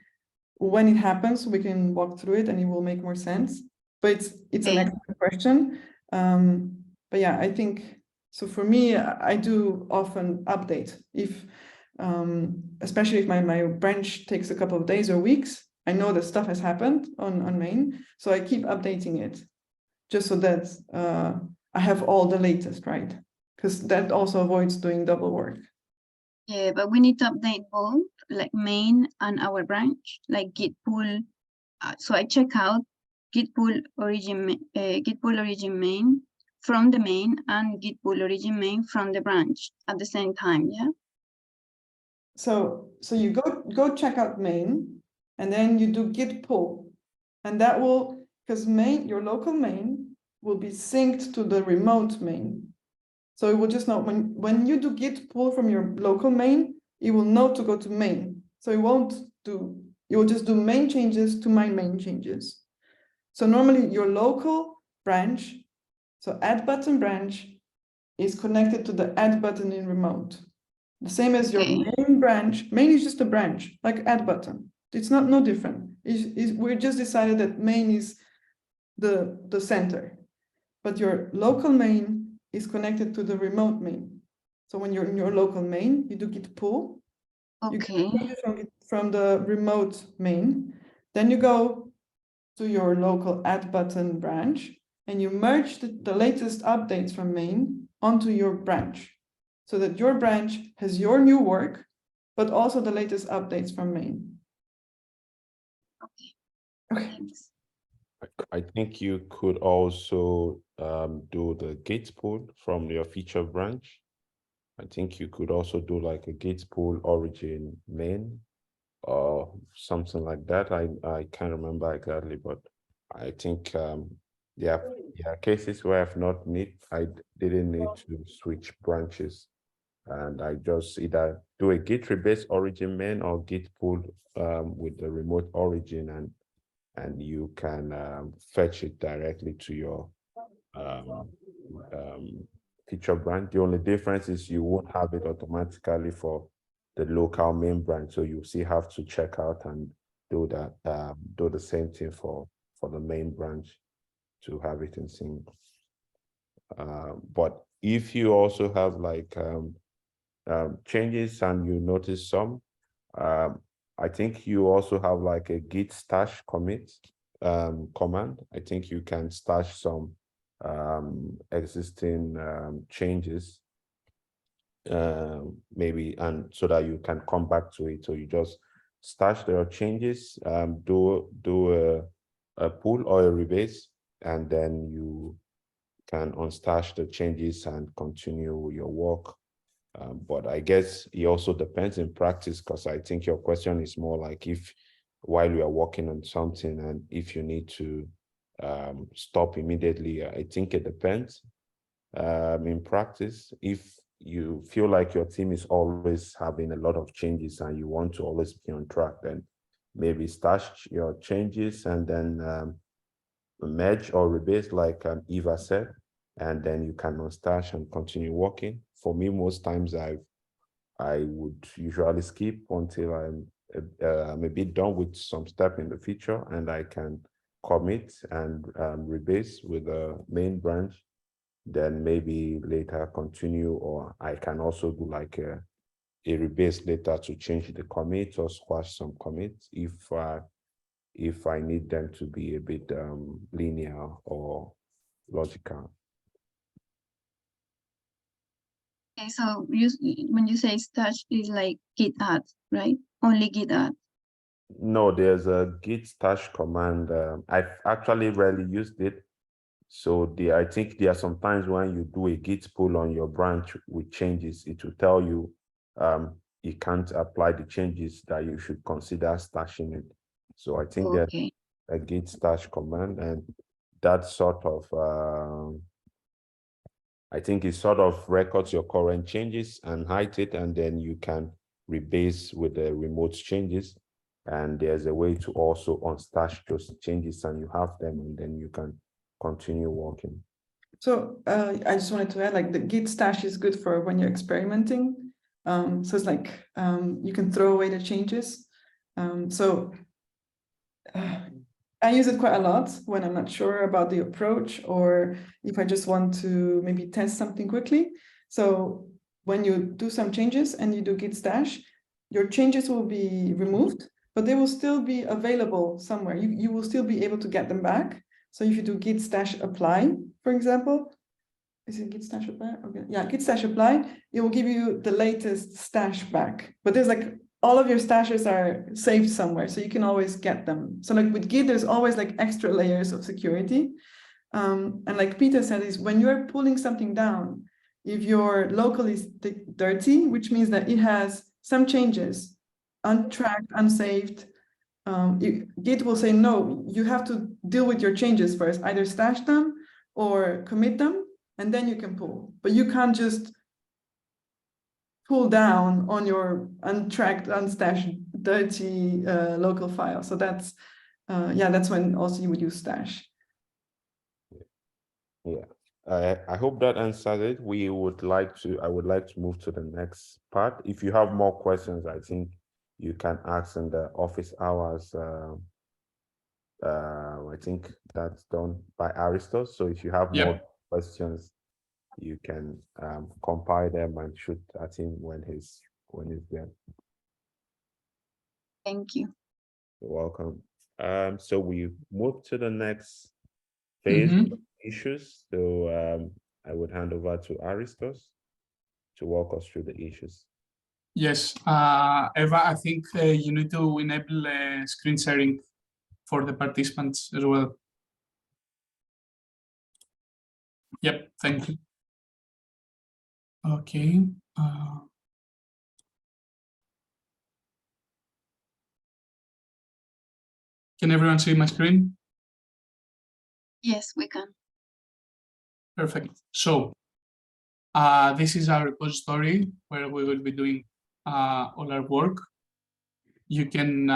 when it happens, we can walk through it and it will make more sense. But it's an excellent question. But yeah, I think, so for me, I do often update if, especially if my branch takes a couple of days or weeks, I know that stuff has happened on main. So I keep updating it just so that I have all the latest, right? Because that also avoids doing double work. Yeah, but we need to update both, like main and our branch, like git pull. So I check out git pull origin main from the main and git pull origin main from the branch at the same time. Yeah. So you go check out main, and then you do git pull, and that will, because main, your local main will be synced to the remote main. So it will just know when you do git pull from your local main, it will know to go to main. So it will just do main changes to my main changes. So normally your local branch, so add button branch, is connected to the add button in remote. The same as your main branch. Main is just a branch, like add button. It's no different. We just decided that main is the center, but your local main is connected to the remote main. So when you're in your local main, you do git pull. Okay. You get from the remote main. Then you go to your local add button branch, and you merge the latest updates from main onto your branch, so that your branch has your new work, but also the latest updates from main. Okay. Okay. I think you could also do the gate pool from your feature branch. I think you could also do like a gate pool origin main or something like that. I can't remember exactly, but I think there are cases where I didn't need to switch branches, and I just either do a git rebase origin main or git pool with the remote origin, and you can fetch it directly to your feature branch. The only difference is you won't have it automatically for the local main branch, so you still have to check out and do that, do the same thing for the main branch to have it in sync. But if you also have like changes and you notice some, I think you also have like a git stash commit command. I think you can stash some existing changes maybe, and so that you can come back to it. So you just stash your changes, do a pull or a rebase, and then you can unstash the changes and continue your work. But I guess it also depends in practice, because I think your question is more like if while you are working on something and if you need to stop immediately. I think it depends. In practice, if you feel like your team is always having a lot of changes and you want to always be on track, then maybe stash your changes and then merge or rebase like Eva said, and then you can unstash and continue working. For me, most times I would usually skip until I'm a bit done with some step in the feature, and I can commit and rebase with the main branch, then maybe later continue, or I can also do like a rebase later to change the commit or squash some commits if I need them to be a bit linear or logical. Okay, so when you say stash is like git add, right? Only git add. No, there's a git stash command. I've actually rarely used it. So I think there are some times when you do a git pull on your branch with changes, it will tell you you can't apply the changes, that you should consider stashing it. So I think there's a git stash command, and that sort of I think it sort of records your current changes and hide it, and then you can rebase with the remote changes. And there's a way to also unstash those changes, and you have them, and then you can continue working. So I just wanted to add, like, the git stash is good for when you're experimenting. So it's like you can throw away the changes. I use it quite a lot when I'm not sure about the approach, or if I just want to maybe test something quickly. So when you do some changes and you do git stash, your changes will be removed, but they will still be available somewhere. You will still be able to get them back. So if you do git stash apply, for example, is it git stash apply? Okay, yeah, git stash apply, it will give you the latest stash back. But there's like all of your stashes are saved somewhere, so you can always get them. So like with Git, there's always like extra layers of security. And like Peter said, is when you're pulling something down, if your local is dirty, which means that it has some changes, untracked, unsaved, Git will say, no, you have to deal with your changes first, either stash them or commit them, and then you can pull. But you can't just pull down on your untracked, unstashed, dirty local file. So that's when also you would use stash. Yeah, I hope that answers it. I would like to move to the next part. If you have more questions, I think you can ask in the office hours. I think that's done by Aristos. So if you have more questions, you can compile them and shoot at him when he's there. Thank you. You're welcome. So we move to the next phase of issues. So I would hand over to Aristos to walk us through the issues. Yes, Eva, I think you need to enable screen sharing for the participants as well. Yep, thank you. Okay. Can everyone see my screen? Yes, we can. Perfect. So this is our repository where we will be doing all our work. You can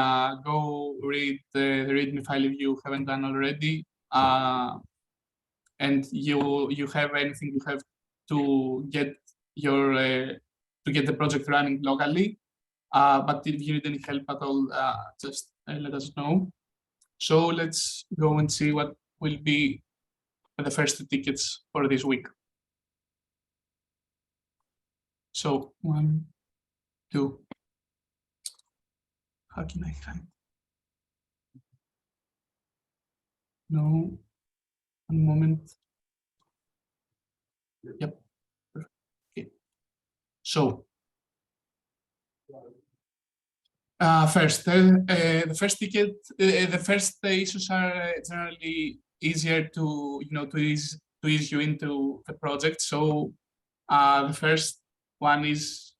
go read the README file if you haven't done already, and you have anything you have to get your to get the project running locally. But if you need any help at all, just let us know. So let's go and see what will be the first tickets for this week. So 1, 2. How can I find? No, one moment. Yep. Okay. So first, the first ticket, the first issues are generally easier to to ease you into the project. So the first one is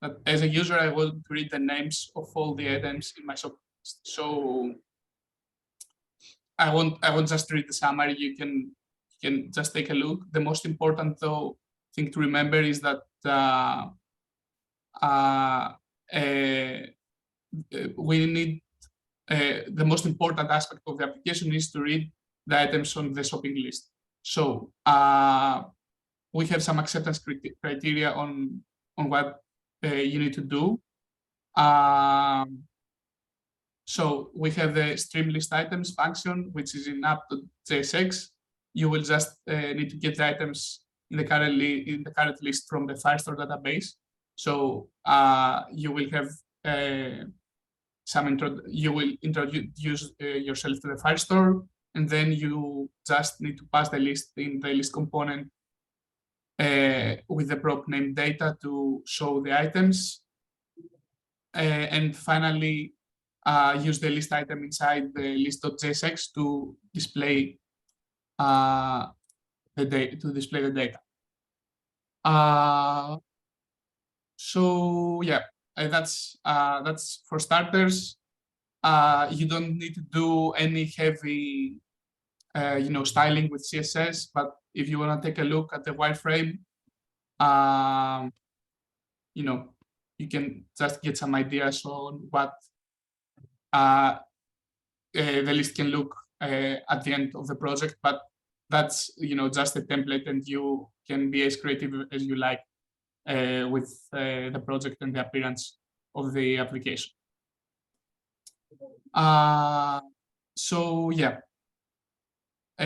that as a user, I will read the names of all the items in my shop list. So I won't just read the summary. You can just take a look. The most important though thing to remember is that we need the most important aspect of the application is to read the items on the shopping list. So we have some acceptance criteria on what you need to do. So we have the stream list items function, which is in app.jsx. You will just need to get the items in the current list from the Firestore database. So you will have you will introduce yourself to the Firestore, and then you just need to pass the list in the list component with the prop name data to show the items. And finally, use the list item inside the list.jsx to display the data. So yeah, that's for starters. You don't need to do any heavy styling with CSS, but if you want to take a look at the wireframe, you can just get some ideas on what the list can look at the end of the project, but that's just a template, and you can be as creative as you like with the project and the appearance of the application. So yeah,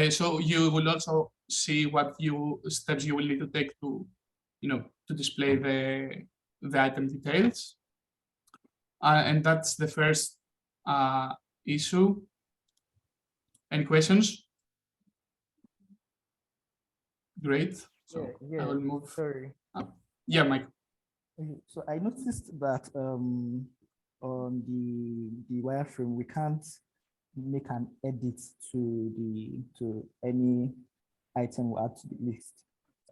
so you will also see what steps you will need to take to to display the item details, and that's the first issue. Any questions? Great. So I will move. Sorry. Yeah, Mike. So I noticed that on the wireframe we can't make an edit to any item we add to the list.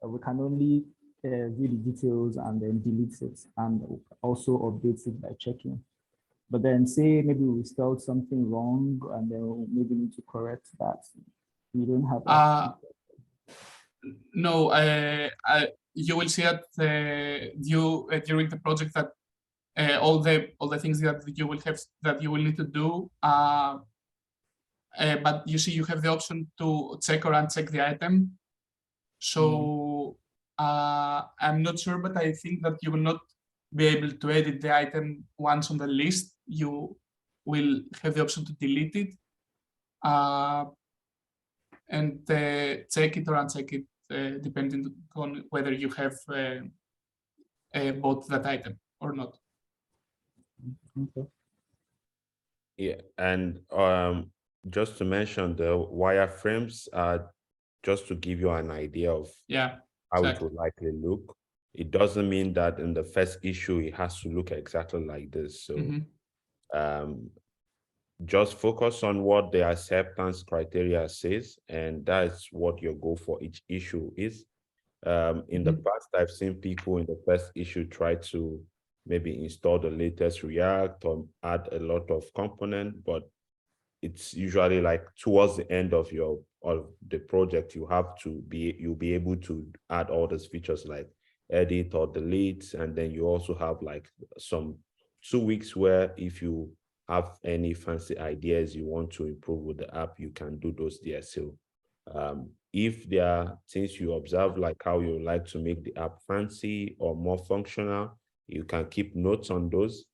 We can only view the details and then delete it, and also update it by checking. But then say maybe we spelled something wrong and then we maybe need to correct that. We don't have that. No, you will see that during the project that all the things that you will have that you will need to do. But you see, you have the option to check or uncheck the item. So I'm not sure, but I think that you will not be able to edit the item once on the list. You will have the option to delete it and check it or uncheck it, depending on whether you have bought that item or not. Okay. Yeah, and just to mention the wireframes, just to give you an idea of how it would likely look. It doesn't mean that in the first issue it has to look exactly like this. So just focus on what the acceptance criteria says, and that's what your goal for each issue is. In the past, I've seen people in the first issue try to maybe install the latest React or add a lot of component, but it's usually like towards the end of the project, you'll be able to add all those features like edit or delete, and then you also have like some 2 weeks where if you have any fancy ideas you want to improve with the app, you can do those there. So if there are things you observe, like how you like to make the app fancy or more functional, you can keep notes on those.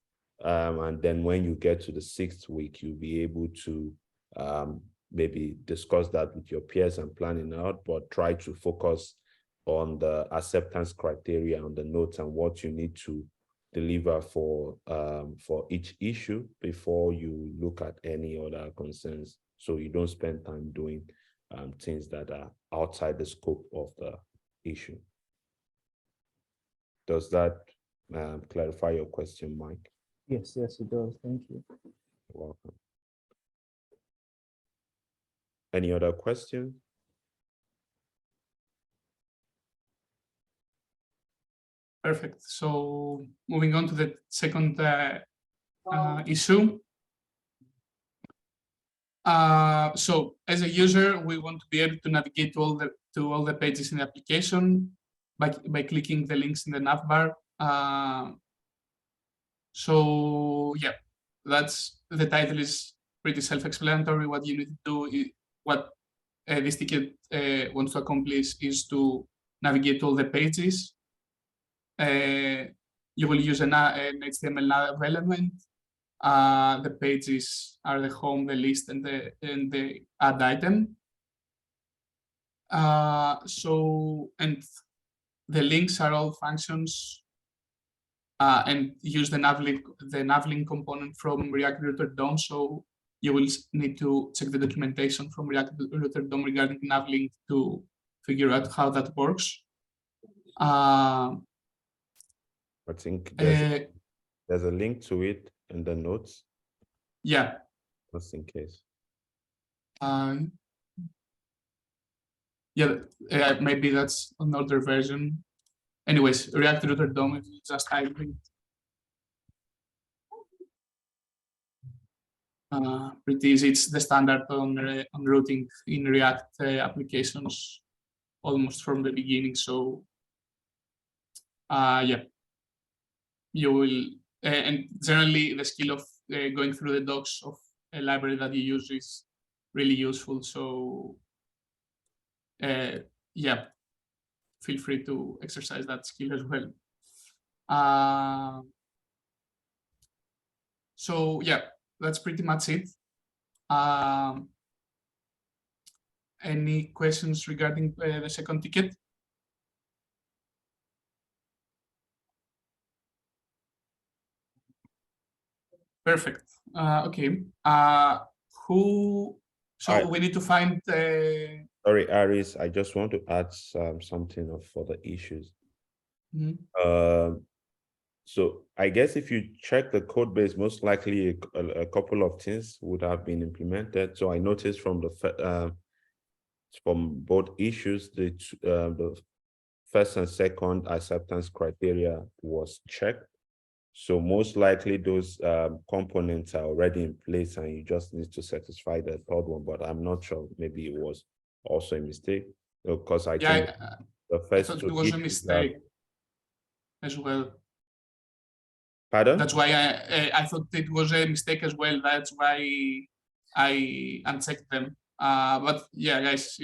And then when you get to the 6th week, you'll be able to maybe discuss that with your peers and plan it out, but try to focus on the acceptance criteria on the notes and what you need to deliver for each issue before you look at any other concerns, so you don't spend time doing things that are outside the scope of the issue. Does that clarify your question, Mike? Yes, it does. Thank you. You're welcome. Any other questions? Perfect. So moving on to the second issue. So as a user, we want to be able to navigate to all the pages in the application by clicking the links in the navbar. So yeah, that's the title is pretty self-explanatory. What you need to do, what this ticket wants to accomplish, is to navigate all the pages. You will use an HTML nav element. The pages are the home, the list, and the add item. And the links are all functions, and use the navlink component from React Router DOM. So you will need to check the documentation from React Router DOM regarding navlink to figure out how that works. I think there's a link to it in the notes. Yeah. Just in case. Yeah, maybe that's another version. Anyways, React Router DOM is just hybrid. Pretty easy. It's the standard on routing in React applications almost from the beginning. So yeah, you will, and generally the skill of going through the docs of a library that you use is really useful. So yeah, feel free to exercise that skill as well. So yeah, that's pretty much it. Any questions regarding the second ticket? Perfect. Okay. We need to find. Sorry, Aris, I just want to add something for the issues. So I guess if you check the code base, most likely a couple of things would have been implemented. So I noticed from the from both issues, the first and second acceptance criteria was checked. So most likely those components are already in place and you just need to satisfy the third one, but I'm not sure. Maybe it was also a mistake, because I think the first it was a mistake as well. Pardon? That's why I thought it was a mistake as well. That's why I unchecked them. But yeah, guys,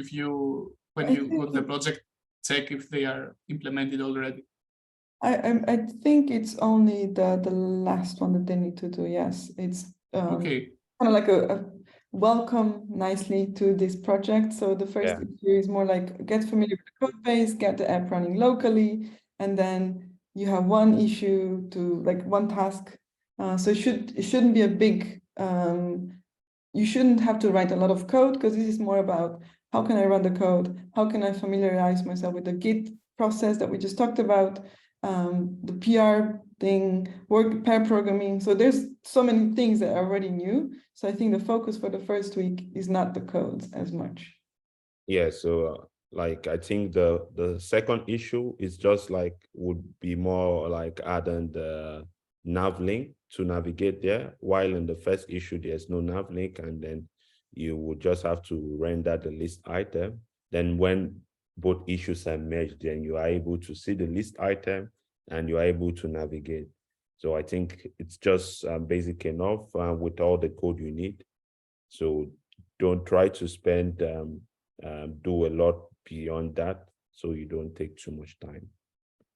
when you go to the project, check if they are implemented already. I think it's only the last one that they need to do. Yes, it's okay. Kind of like a welcome nicely to this project. So the first issue is more like get familiar with the code base, get the app running locally, and then you have one issue to like one task. So it shouldn't be a big. You shouldn't have to write a lot of code, because this is more about how can I run the code, how can I familiarize myself with the Git process that we just talked about. The PR thing, work pair programming. So there's so many things that I already knew. So I think the focus for the first week is not the codes as much. Yeah, so like I think the second issue is just like would be more like adding the nav link to navigate there, while in the first issue there's no nav link, and then you would just have to render the list item. Then when both issues are merged, then you are able to see the list item and you are able to navigate. So I think it's just basic enough with all the code you need. So don't try to spend do a lot beyond that, so you don't take too much time.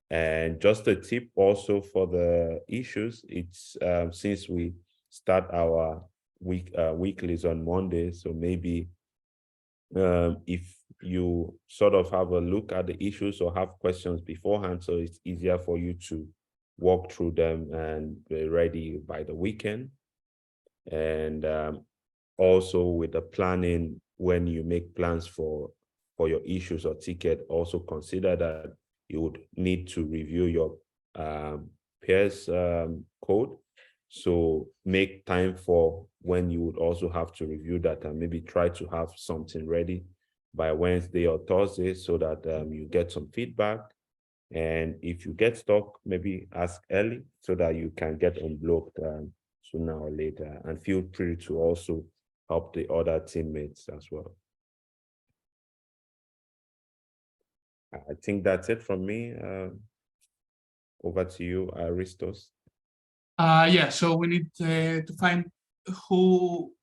And just a tip also for the issues, it's since we start our weeklies on Monday, so maybe if you sort of have a look at the issues or have questions beforehand, so it's easier for you to walk through them and be ready by the weekend. And also with the planning, when you make plans for your issues or ticket, also consider that you would need to review your peers code. So make time for when you would also have to review that, and maybe try to have something ready by Wednesday or Thursday, so that you get some feedback. And if you get stuck, maybe ask early so that you can get unblocked sooner or later. And feel free to also help the other teammates as well. I think that's it from me. Over to you, Aristos. Yeah, so we need to find who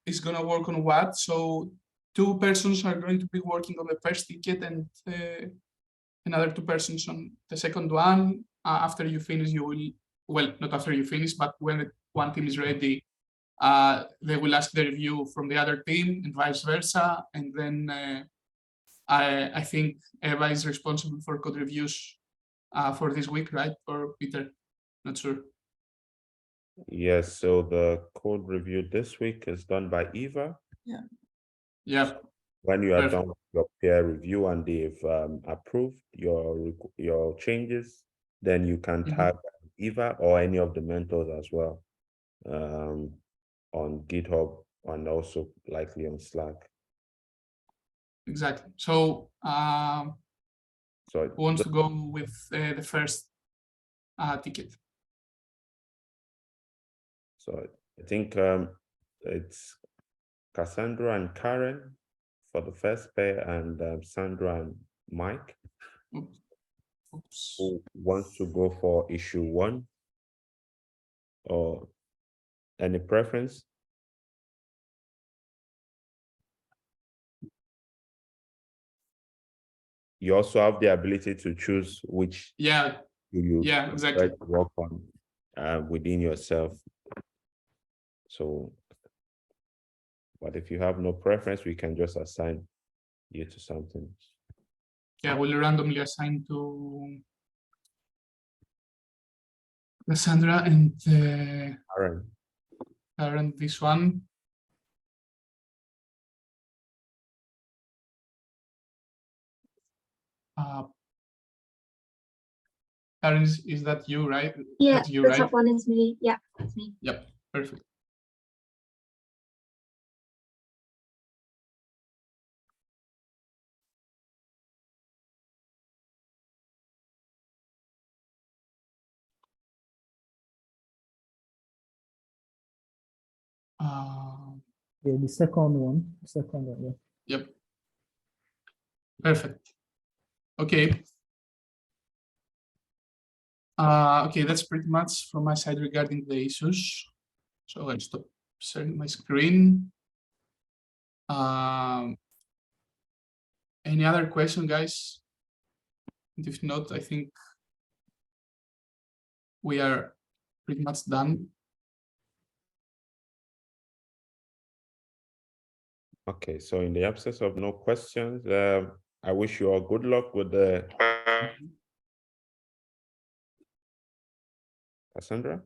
is going to work on what. So 2 persons are going to be working on the first ticket, and another 2 persons on the second one. After you finish, you will, well, not after you finish, but when one team is ready, they will ask the review from the other team and vice versa. And then I think Eva is responsible for code reviews for this week, right? Or Peter? Not sure. Yes, so the code review this week is done by Eva. Yeah. When you are Perfect. done with your peer review and they've approved your changes, then you can tag Eva or any of the mentors as well on GitHub and also likely on Slack. Exactly. So So who wants to go with the first ticket? So I think it's Cassandra and Karen for the first pair, and Sandra and Mike. Oops. Who wants to go for issue 1? Or any preference? You also have the ability to choose which you exactly try to work on within yourself. So, but if you have no preference, we can just assign you to something. Yeah, we'll randomly assign to Cassandra and Karen this one. Karen, is that you, right? Yeah, that's you, the right? top one is me. Yeah, that's me. Yep, perfect. Yeah, the second one. Yeah. Yep. Perfect. Okay. Okay, that's pretty much from my side regarding the issues. So I'll stop sharing my screen. Any other question, guys? And if not, I think we are pretty much done. Okay, so in the absence of no questions, I wish you all good luck with the Cassandra.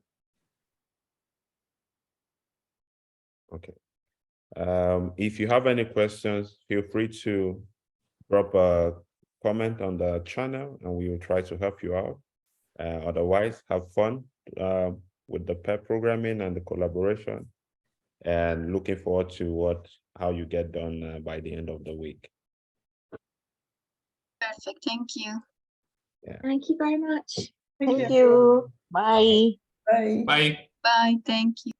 Okay. If you have any questions, feel free to drop a comment on the channel and we will try to help you out. Otherwise, have fun with the pair programming and the collaboration, and looking forward to how you get done by the end of the week. Perfect. Thank you. Thank you very much. Thank you. Bye. Bye. Bye. Bye. Thank you.